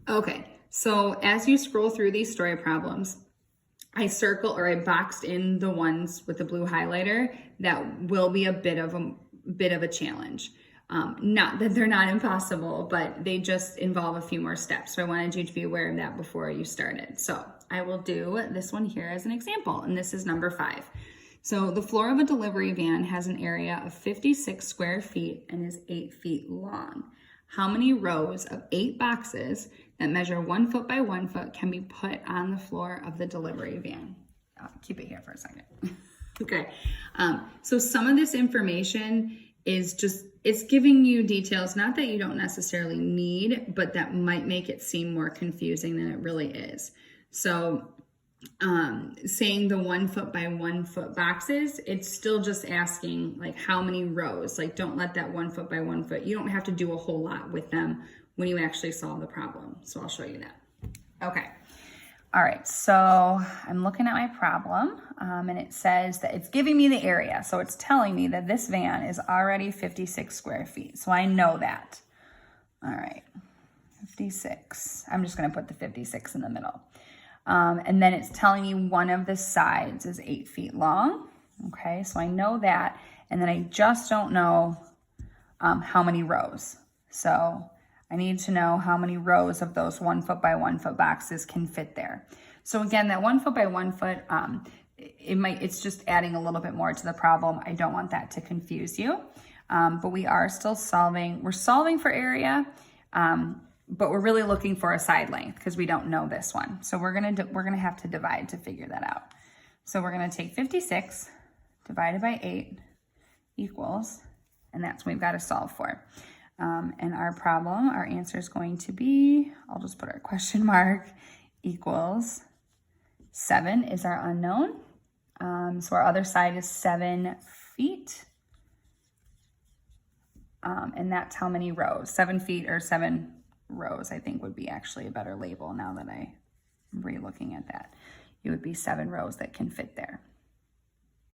Okay, so as you scroll through these story problems, I boxed in the ones with the blue highlighter that will be a bit of a challenge. Not that they're not impossible, but they just involve a few more steps. So I wanted you to be aware of that before you started. So I will do this one here as an example, and this is number 5. So the floor of a delivery van has an area of 56 square feet and is 8 feet long. How many rows of 8 boxes that measure 1 foot by 1 foot can be put on the floor of the delivery van? I'll keep it here for a second. Okay, so some of this information is just, it's giving you details, not that you don't necessarily need, but that might make it seem more confusing than it really is. So saying the 1 foot by 1 foot boxes, it's still just asking like how many rows. Like, don't let that 1 foot by 1 foot, you don't have to do a whole lot with them when you actually solve the problem. So I'll show you that. Okay. All right, so I'm looking at my problem, and it says that it's giving me the area. So it's telling me that this van is already 56 square feet. So I know that. All right, 56. I'm just gonna put the 56 in the middle. And then it's telling me one of the sides is 8 feet long. Okay, so I know that. And then I just don't know how many rows. So I need to know how many rows of those 1 foot by 1 foot boxes can fit there. So again, that 1 foot by 1 foot, it's just adding a little bit more to the problem. I don't want that to confuse you. But we are still solving. We're solving for area, but we're really looking for a side length because we don't know this one. So we're gonna have to divide to figure that out. So we're gonna take 56 divided by 8 equals, and that's what we've got to solve for. And our problem, our answer is going to be, I'll just put our question mark, equals 7 is our unknown. So our other side is 7 feet. And that's how many rows? 7 feet or 7 rows, I think would be actually a better label now that I'm re-looking at that. It would be 7 rows that can fit there.